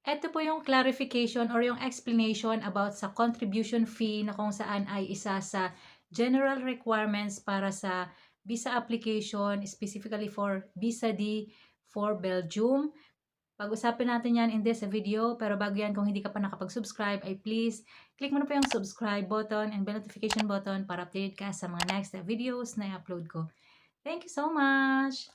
Ito po yung clarification or yung explanation about sa contribution fee na kung saan ay isa sa general requirements para sa visa application, specifically for Visa D for Belgium. Pag-usapin natin yan in this video, pero bago yan, kung hindi ka pa nakapag-subscribe, ay please click mo na po yung subscribe button and bell notification button para update ka sa mga next videos na i-upload ko. Thank you so much!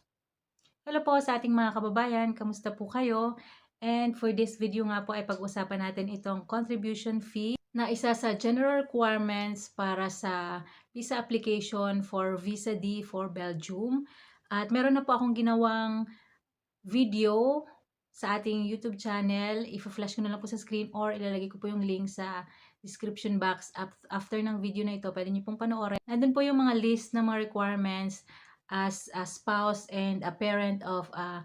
Hello po sa ating mga kababayan, kamusta po kayo? And for this video nga po ay pag-usapan natin itong contribution fee na isa sa general requirements para sa visa application for Visa D for Belgium. At meron na po akong ginawang video sa ating YouTube channel. I-flash ko na lang po sa screen or ilalagay ko po yung link sa description box. After ng video na ito, pwede niyo pong panoorin. Nandun po yung mga list ng mga requirements as a spouse and a parent of a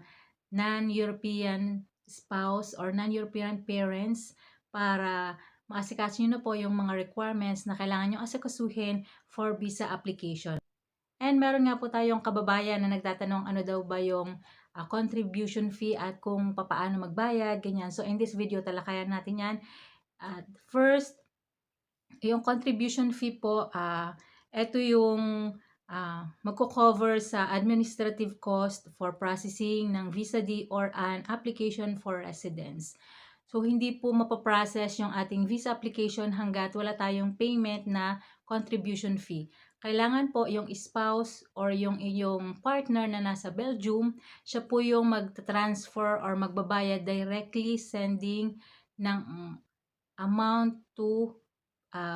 non-European spouse or non-European parents para maasikaso nyo na po yung mga requirements na kailangan nyo asikasuhin for visa application. And meron nga po tayong kababayan na nagtatanong ano daw ba yung contribution fee at kung papaano magbayad, ganyan. So in this video, talakayan natin yan. First, yung contribution fee po, ito yung magko-cover sa administrative cost for processing ng Visa D or an application for residence. So, hindi po mapaprocess yung ating visa application hanggat wala tayong payment na contribution fee. Kailangan po yung spouse or yung iyong partner na nasa Belgium, siya po yung mag-transfer or magbabayad directly sending ng amount to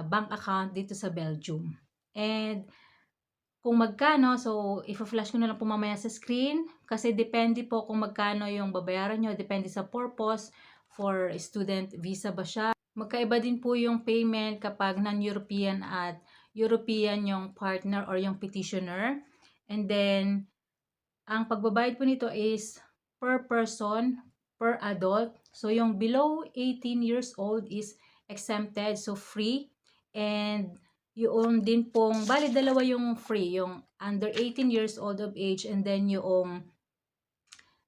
bank account dito sa Belgium. And kung magkano, so i-flash ko na lang po mamaya sa screen kasi depende po kung magkano yung babayaran nyo, depende sa purpose, for student visa ba siya. Magkaiba din po yung payment kapag non-European at European yung partner or yung petitioner. And then, ang pagbabayad po nito is per person, per adult. So, yung below 18 years old is exempted, so free. And yung din pong, bali dalawa yung free, yung under 18 years old of age and then yung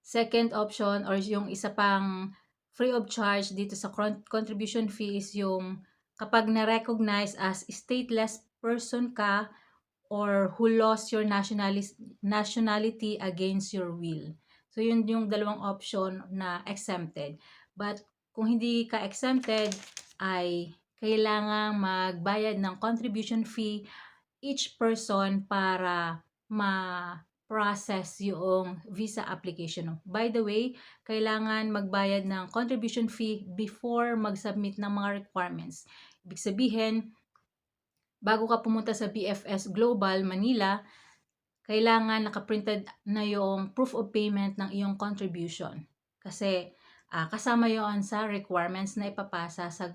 second option or yung isa pang free of charge dito sa contribution fee is yung kapag na-recognize as stateless person ka or who lost your nationality against your will. So, yun yung dalawang option na exempted. But, kung hindi ka exempted, ay kailangang magbayad ng contribution fee each person para ma-process yung visa application. By the way, kailangan magbayad ng contribution fee before mag-submit ng mga requirements. Ibig sabihin, bago ka pumunta sa BFS Global Manila, kailangan nakaprinted na yung proof of payment ng iyong contribution. Kasi kasama yon sa requirements na ipapasa sa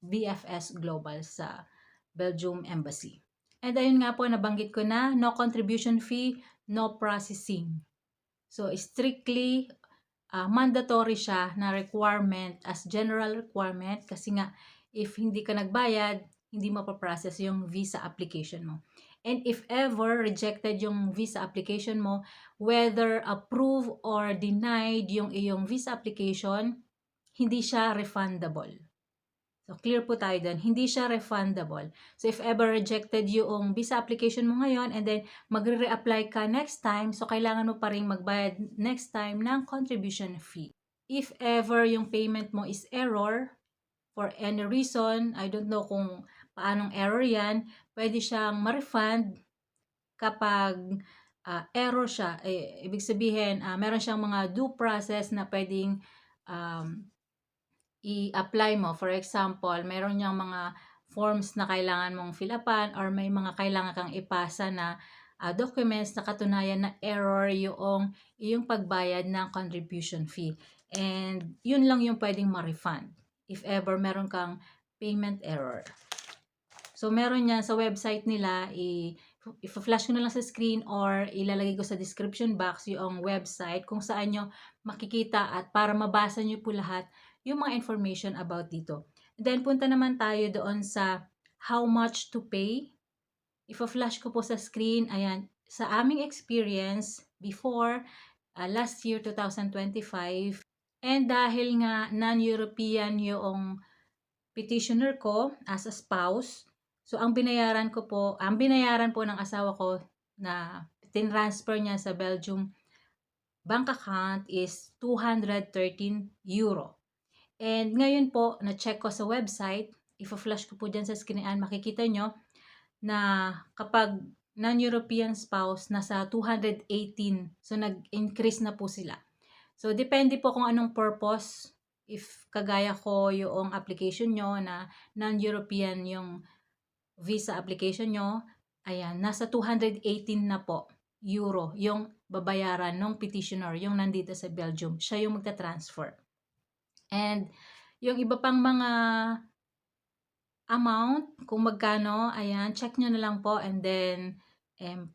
BFS Global sa Belgium Embassy. And ayun nga po, nabanggit ko na, no contribution fee, no processing. So, strictly mandatory siya na requirement as general requirement kasi nga, if hindi ka nagbayad, hindi mapaprocess yung visa application mo. And if ever rejected yung visa application mo, whether approved or denied yung iyong visa application, hindi siya refundable. So, clear po tayo dun. Hindi siya refundable. So, if ever rejected yung visa application mo ngayon and then magre-reapply ka next time, so kailangan mo pa rin magbayad next time ng contribution fee. If ever yung payment mo is error, for any reason, I don't know kung paanong error yan, pwede siyang ma-refund kapag error siya. Ibig sabihin, meron siyang mga due process na pwedeng i-apply mo. For example, meron niyang mga forms na kailangan mong fill upan or may mga kailangan kang ipasa na documents na katunayan na error yung iyong pagbayad ng contribution fee. And yun lang yung pwedeng ma-refund if ever meron kang payment error. So, meron yan sa website nila, i-flash ko na lang sa screen or ilalagay ko sa description box yung website kung saan nyo makikita at para mabasa nyo po lahat yung mga information about dito. Then, punta naman tayo doon sa how much to pay. Ipa-flash ko po sa screen. Ayan, sa aming experience before last year, 2025, And dahil nga non-European yung petitioner ko as a spouse, so ang binayaran po ng asawa ko na tinransfer niya sa Belgium bank account is €213. And ngayon po, na-check ko sa website, i-flash ko po dyan sa screenan, makikita nyo na kapag non-European spouse, nasa 218. So, nag-increase na po sila. So, depende po kung anong purpose. If kagaya ko yung application nyo na non-European yung visa application nyo, ayan, nasa 218 na po euro yung babayaran ng petitioner, yung nandito sa Belgium. Siya yung magta-transfer. And yung iba pang mga amount, kung magkano, ayan, check nyo na lang po. And then,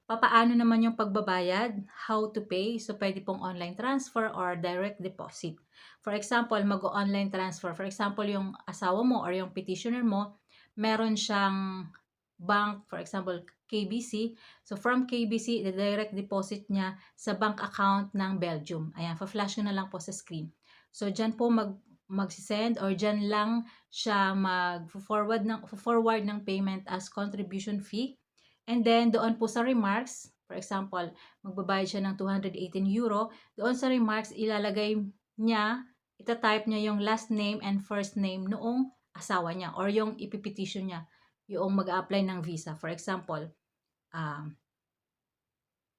papaano naman yung pagbabayad, how to pay. So, pwede pong online transfer or direct deposit. For example, mag-online transfer. For example, yung asawa mo or yung petitioner mo, meron siyang bank, for example, KBC. So, from KBC, the direct deposit niya sa bank account ng Belgium. Ayan, pa-flash ko na lang po sa screen. So, dyan po magsisend or dyan lang siya mag-forward ng payment as contribution fee. And then, doon po sa remarks, for example, magbabayad siya ng €218. Doon sa remarks, ilalagay niya, itatype niya yung last name and first name noong asawa niya or yung ipipetition niya, yung mag-a-apply ng visa. For example,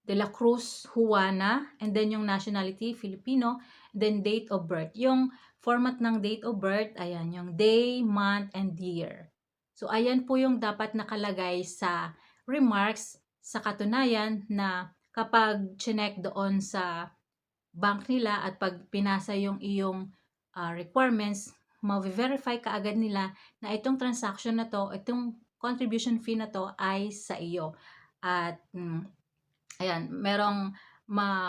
De La Cruz Juana, and then yung nationality, Filipino, then date of birth. Yung format ng date of birth, ayan, yung day, month, and year. So, ayan po yung dapat nakalagay sa remarks, sa katunayan na kapag chinek doon sa bank nila at pag pinasa yung iyong requirements, ma-verify kaagad nila na itong transaction na to, itong contribution fee na to ay sa iyo. At ayan, merong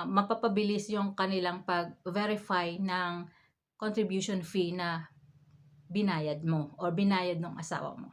mapapabilis yung kanilang pag-verify ng contribution fee na binayad mo or binayad ng asawa mo.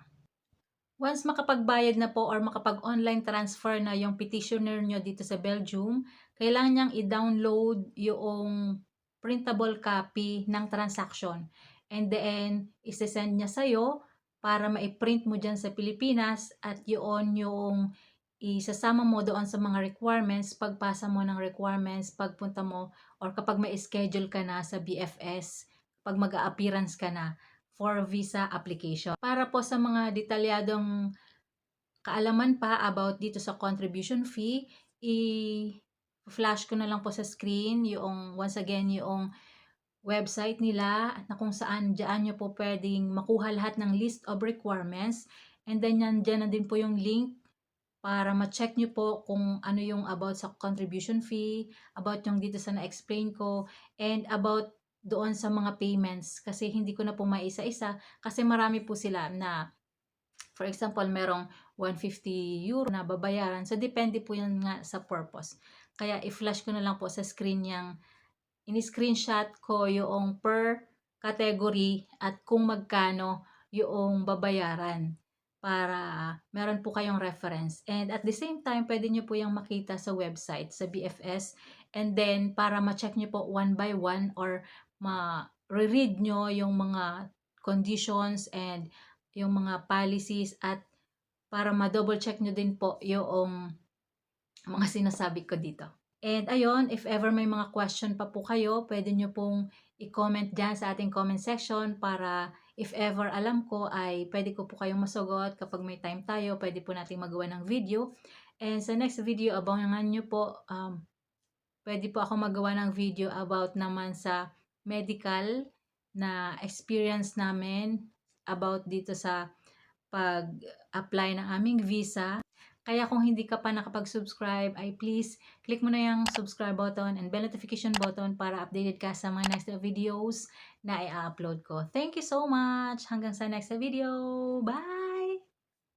Once makapagbayad na po or makapag-online transfer na yung petitioner nyo dito sa Belgium, kailangan niyang i-download yung printable copy ng transaction. And then, isi-send niya sa'yo para ma-print mo dyan sa Pilipinas at yun yung isasama mo doon sa mga requirements, pagpasa mo ng requirements, pagpunta mo, or kapag may schedule ka na sa BFS, pag mag-a-appearance ka na for visa application. Para po sa mga detalyadong kaalaman pa about dito sa contribution fee, i-flash ko na lang po sa screen yung, once again, yung website nila na kung saan dyan nyo po pwedeng makuha lahat ng list of requirements. And then dyan na din po yung link para ma-check nyo po kung ano yung about sa contribution fee, about yung dito sa na-explain ko, and about doon sa mga payments. Kasi hindi ko na po maisa-isa kasi marami po sila na, for example, merong €150 na babayaran. So, depende po yan nga sa purpose. Kaya, i-flash ko na lang po sa screen yung in-screenshot ko yung per category at kung magkano yung babayaran para meron po kayong reference. And at the same time, pwede nyo po yung makita sa website, sa BFS. And then, para ma-check nyo po one by one or ma-read nyo yung mga conditions and yung mga policies at para ma-double check nyo din po yung mga sinasabi ko dito. And ayun, if ever may mga question pa po kayo, pwede nyo pong i-comment dyan sa ating comment section para if ever alam ko ay pwede ko po kayong masagot kapag may time tayo, pwede po nating magawa ng video. And sa next video, abangan nyo po, pwede po ako magawa ng video about naman sa medical na experience namin about dito sa pag-apply ng aming visa. Kaya kung hindi ka pa nakapag-subscribe, ay please click mo na yung subscribe button and bell notification button para updated ka sa mga next videos na i-upload ko. Thank you so much! Hanggang sa next video. Bye!